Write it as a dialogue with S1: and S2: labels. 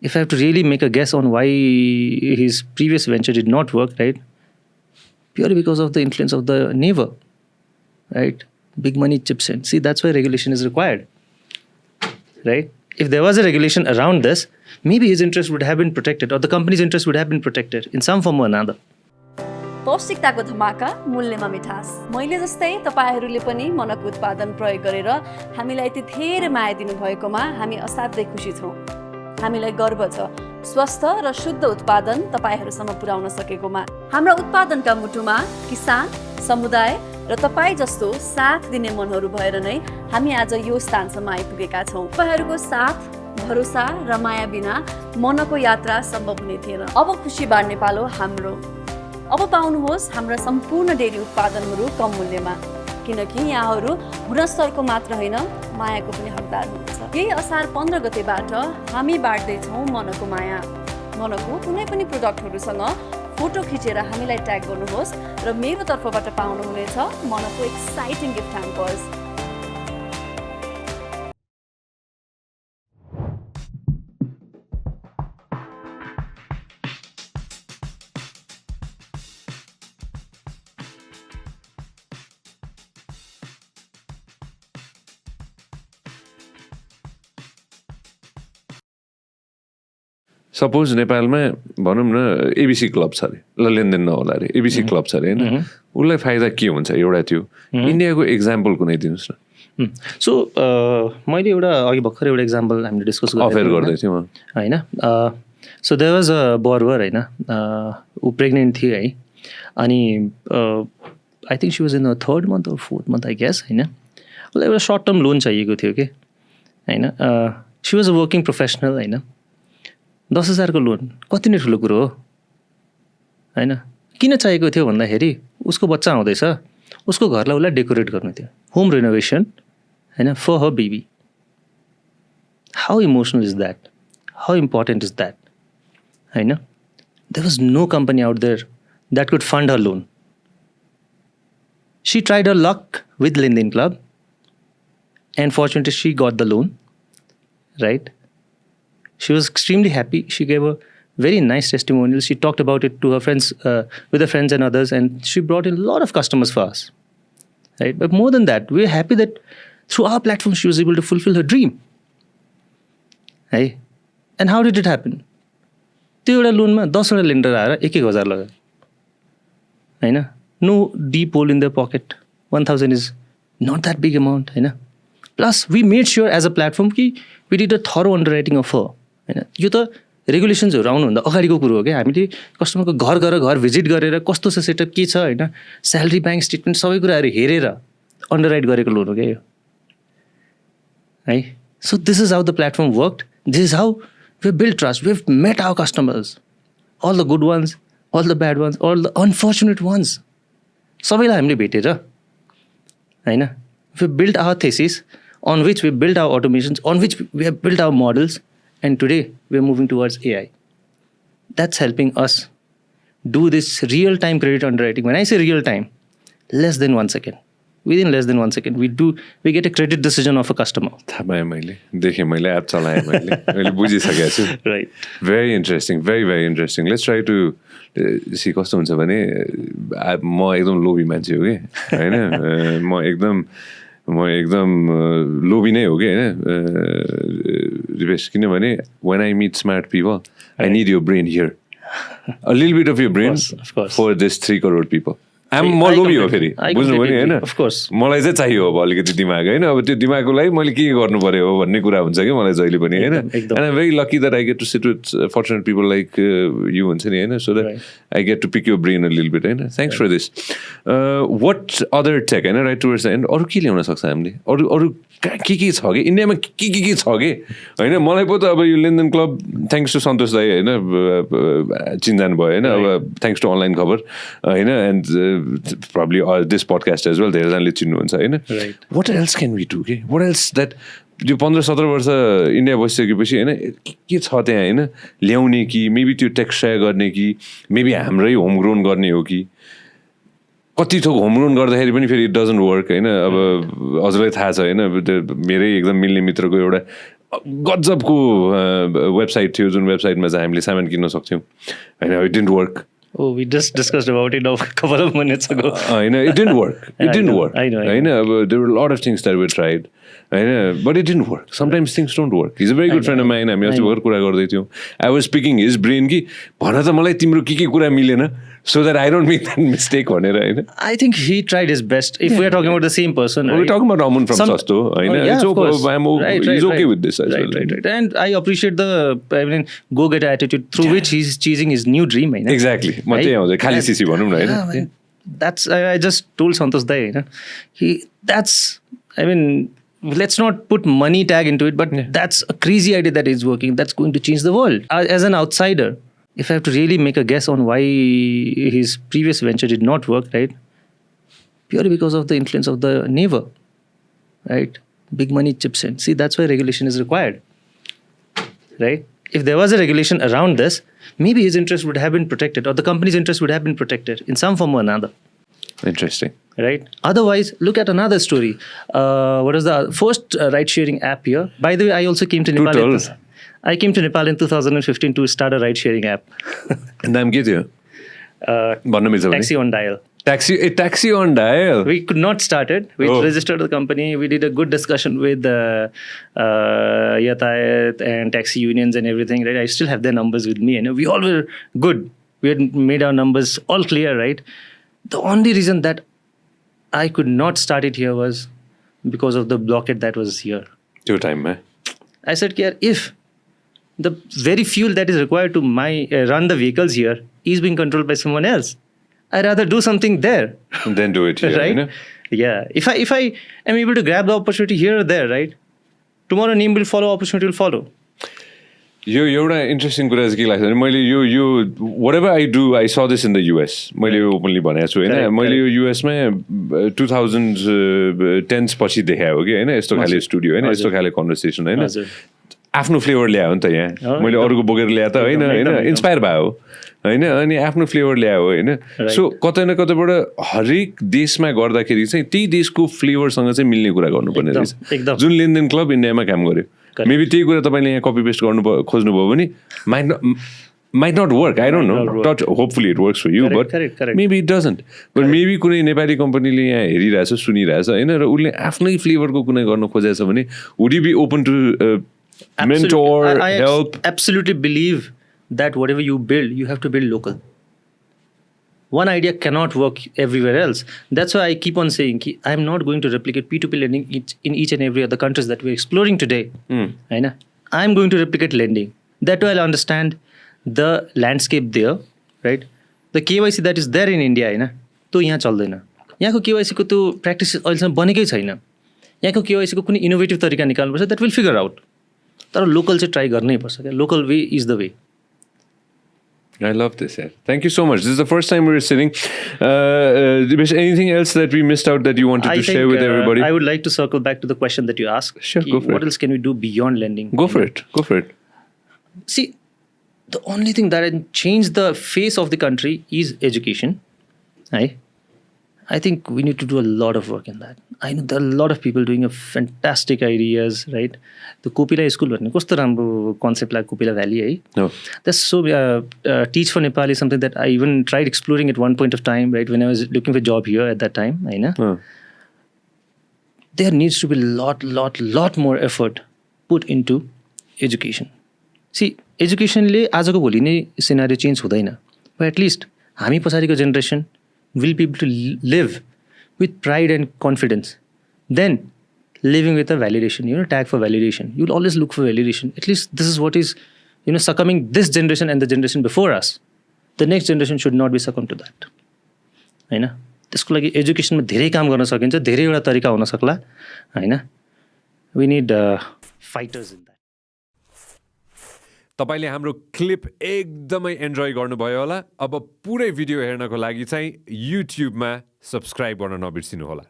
S1: if I have to really make a guess on why his previous venture did not work, right? Purely because of the influence of the neighbor, right? Big money chips in. See, that's why regulation is required, right? If there was a regulation around this, maybe his interest would have been protected, or the company's interest would have been protected in some form or another.
S2: पौष्टिकताको धमाका, मूल्यमा मिठास। मैले जस्तै तपाईहरुले पनि मनको उत्पादन प्रयोग गरेर हामीलाई यति धेरै माया दिनु भएकोमा हामी असाध्यै खुसी छौं। हामीलाई गर्व छ स्वस्थ र शुद्ध उत्पादन तपाईहरुसम्म पुर्याउन सकेकोमा। हाम्रो उत्पादनका मुटुमा किसान, समुदाय र तपाई जस्तो साथ दिने मनहरू भएर नै हामी आज यो स्थानसम्म आइपुगेका छौं। तपाईहरुको साथ, भरोसा र माया बिना मनको यात्रा सम्भव हुने थिएन। अब खुशी बाड्ने पालो हाम्रो। अब पाउनुहोस् हाम्रा सम्पूर्ण डेरी उत्पादनहरू कम मूल्यमा, किनकि यहाँहरू गुणस्तरको मात्र होइन मायाको पनि हकदार हुनुहुन्छ। यही असार 15 गतेबाट हामी बाड्दै छौं मनको माया। मनको कुनै पनि प्रोडक्टहरुसँग फोटो खिचेर हामीलाई ट्याग गर्नुहोस् र मेरो तर्फबाट पाउनुहुनेछ मनको एक्साइटिङ गिफ्ट ह्याम्पर्स।
S3: सपोज नेपालमा भनौँ न एबिसी क्लब छ अरे, ल लेनदेन नहोला अरे, एबिसी क्लब छ अरे होइन, उसलाई फाइदा के हुन्छ? एउटा त्यो इन्डियाको एक्जाम्पल कुनै दिनुहोस् न।
S1: सो मैले एउटा अघि भर्खर एउटा एक्जाम्पल हामीले डिस्कस
S3: अफेयर गर्दै थियौँ
S1: होइन। सो देयर वाज अ बर्बर होइन, ऊ प्रेग्नेन्ट थियो है, अनि I think she was in the 3rd month or 4th month I guess होइन। उसलाई एउटा सर्ट टर्म लोन चाहिएको थियो कि होइन। She was a working professional होइन। 10,000 को लोन कति नै ठुलो कुरो हो होइन। किन चाहिएको थियो भन्दाखेरि उसको बच्चा आउँदैछ, उसको घरलाई उसलाई डेकोरेट गर्नु थियो, होम रिनोभेसन होइन, for her baby. How emotional is that, how important is that होइन। There was no company out there that could fund her loan. She tried her luck with Lending Club and fortunately she got the loan, right. She was extremely happy. She gave a very nice testimonial. She talked about it to her friends, with her friends and others, and she brought in a lot of customers for us. Right? But more than that, we're happy that through our platform, she was able to fulfill her dream. Hey? And how did it happen? त्यो एउटा लोनमा 10वटा lender आएर 1,000 लगायो होइन। No deep hole in their pocket. 1,000 is not that big amount होइन। Plus, we made sure as a platform कि we did a thorough underwriting of her. यो त रेगुलेसन्सहरू आउनुभन्दा अगाडिको कुरो हो क्या। हामीले कस्टमरको घर गएर घर भिजिट गरेर कस्तो छ सेटअप के छ होइन, स्यालेरी, ब्याङ्क स्टेटमेन्ट सबै कुराहरू हेरेर अन्डरराइट गरेको लोन हो क्या यो है। So this is how the platform worked, this is how we build trust, we have met our customers, all the good ones, all the bad ones, all the unfortunate ones, सबैलाई हामीले भेटेर होइन। We build our thesis on which we built our automations, on which we have built our models, and today we are moving towards AI. That's helping us do this real-time credit underwriting. When I say real-time, less than 1 second. Within less than 1 second, we get a credit decision of a customer.
S3: थाहा पाएँ मैले, देखेँ मैले, app चलाएँ मैले बुझिसकेको छु।
S1: Right.
S3: Very interesting, very very interesting. Let's try to see कस्तो हुन्छ भने म एकदम लोभी मान्छे हो कि होइन, म एकदम लोभी नै हो कि होइन दिपेश, किनभने when I meet smart people, I need your brain here, a little bit of your brain for this 3 crore people. म लोभी हो फेरि, बुझ्नुभयो नि होइन। मलाई चाहिँ चाहियो अब अलिकति दिमाग होइन, अब त्यो दिमागको लागि मैले के गर्नु पर्यो हो भन्ने कुरा हुन्छ कि मलाई जहिले पनि होइन। And I am very lucky that I get to sit with fortunate people like you हुन्छ नि होइन, so that I get to pick your brain a little bit होइन। Thanks for this. What other take होइन, right towards the end अरू के ल्याउन सक्छ हामीले? अरू के छ कि इन्डियामा के छ कि होइन? मलाई पो त अब यो लेनदेन क्लब थ्याङ्क्स टु सन्तोष दाई होइन चिन्जान भयो होइन, अब थ्याङ्क्स टु अनलाइन खबर होइन, and probably this podcast as well, धेरैजनाले चिन्नुहुन्छ होइन। What else can we do? What else that यो 15-17 वर्ष इन्डिया बसिसकेपछि होइन के छ त्यहाँ होइन ल्याउने कि मेबी त्यो टेक सेयर गर्ने कि मेबी हाम्रै होमग्रोन गर्ने हो कि कति थोक होमग्रोन गर्दाखेरि पनि फेरि इट डजन्ट वर्क होइन। अब हजुरलाई थाहा छ होइन, मेरै एकदम मिल्ने मित्रको एउटा गजबको वेबसाइट थियो जुन वेबसाइटमा चाहिँ हामीले सामान किन्न सक्थ्यौँ होइन it didn't work
S1: Oh, we just discussed about it a couple of minutes ago.
S3: होइन it didn't work
S1: I know.
S3: होइन अब there were lot of things that we tried होइन but it didn't work sometimes things don't work is a very good friend of mine हामी अस्ति भर्खर कुरा गर्दै थियौँ I was speaking his brain कि भन त मलाई तिम्रो के कुरा मिलेन so that I don't make that mistake भनेर होइन
S1: I think he tried his best. If we are talking about the same person,
S3: we're talking about Amun from Sasto.
S1: Yeah, of course.
S3: He's okay with this as well.
S1: Right. And I appreciate the go-getter attitude through which he's chasing his new dream.
S3: Exactly. म त्यही आउँछ खाली cc भनौँ न होइन
S1: That's I just told Santosh Dai, let's not put money tag into it, but that's a crazy idea that is working. That's going to change the world. As an outsider, if I have to really make a guess on why his previous venture did not work, right? Purely because of the influence of the neighbor, right? Big money chips in. See, that's why regulation is required, right? If there was a regulation around this, maybe his interest would have been protected or the company's interest would have been protected in some form or another.
S3: Interesting.
S1: Right? Otherwise, look at another story. What was the first ride-sharing app here? By the way, I also came to Nepal. I came to Nepal in 2015 to start a ride-sharing app.
S3: नाम के थियो भन्न मिल्छ
S1: Taxi on Dial.
S3: Taxi on Dial.
S1: We could not start it. We registered the company. We did a good discussion with Yatayat and taxi unions and everything. Right? I still have their numbers with me. And we all were good. We had made our numbers all clear. Right? The only reason that I could not start it here was because of the blockade that was here.
S3: Your time, man.
S1: I said, if the very fuel that is required to run the vehicles here is being controlled by someone else, I'd rather do something there.
S3: And then do it here,
S1: right?
S3: You know?
S1: Yeah. If I am able to grab the opportunity here or there, right? Tomorrow name will follow, opportunity will follow.
S3: यो एउटा interesting कुरा चाहिँ के लाग्छ भने मैले यो whatever I do, I saw this in the US. मैले यो ओपनली भनेको छु होइन मैले यो युएसमा 2010s पछि देखायो कि होइन यस्तो खाले स्टुडियो होइन यस्तो खाले कन्भर्सेसन होइन आफ्नो फ्लेभर ल्यायो नि त यहाँ मैले अरूको बोकेर ल्याए त होइन इन्सपायर भयो होइन अनि आफ्नो फ्लेभर ल्यायो होइन सो कतै न कतैबाट हरेक देशमा गर्दाखेरि चाहिँ त्यही देशको फ्लेभरसँग चाहिँ मिल्ने कुरा गर्नुपर्ने रहेछ जुन लेनदेन क्लब इन्डियामा काम गर्यो मेबी त्यही कुरा तपाईँले यहाँ कपी पेस्ट गर्नु खोज्नुभयो भने might not work. I don't know. Hopefully it works for you, but maybe it doesn't. But maybe कुनै नेपाली कम्पनीले यहाँ हेरिरहेछ सुनिरहेछ होइन र उसले आफ्नै फ्लेभरको कुनै गर्न खोजेको छ भने would you be open to mentor, help?
S1: I absolutely believe that whatever you build, you have to build local. One idea cannot work everywhere else. That's why I keep on saying I'm not going to replicate P2P lending in each and every other countries that we're exploring today. I'm going to replicate lending. That way I'll understand the landscape there, right? The KYC that is there in India, तो यहाँ चल्दैन यहाँको KYC को तो practice अहिलेसम्म बनेकै छैन यहाँको KYC को कुनै इनोभेटिभ तरिका निकाल्नुपर्छ that will figure out तर लोकल चाहिँ ट्राई गर्नै पर्छ क्या local way is the way
S3: I love this. Thank you so much. This is the first time we were sitting. Dipesh, anything else that we missed out that you wanted to share with everybody?
S1: I would like to circle back to the question that you asked.
S3: Sure, go for it.
S1: What else can we do beyond lending?
S3: Go for it.
S1: See, the only thing that can change the face of the country is education. I think we need to do a lot of work in that. I know there are a lot of people doing a fantastic ideas, right? The Kopila school भन्ने कस्तो राम्रो concept like Kopila Valley है.
S3: No.
S1: That's so Teach for Nepal is something that I even tried exploring at one point of time, right? When I was looking for a job here at that time, there needs to be lot more effort put into education. See, education ले आजको भोलि नै scenario change हुँदैन. But at least हामी पछाडिको generation will be able to live with pride and confidence. Then living with a validation, tag for validation. You'll always look for validation. At least this is what is, succumbing this generation and the generation before us. The next generation should not be succumb to that. हैन त्यसको लागि एजुकेसनमा धेरै काम गर्न सकिन्छ धेरैवटा तरिका हुन सक्ला हैन we need fighters in that.
S3: तपाईले हाम्रो क्लिप एकदमै एन्जोय गर्नुभयो होला अब पुरै भिडियो हेर्नको लागि चाहिँ युट्युबमा सब्स्क्राइब गर्न नबिर्सिनु होला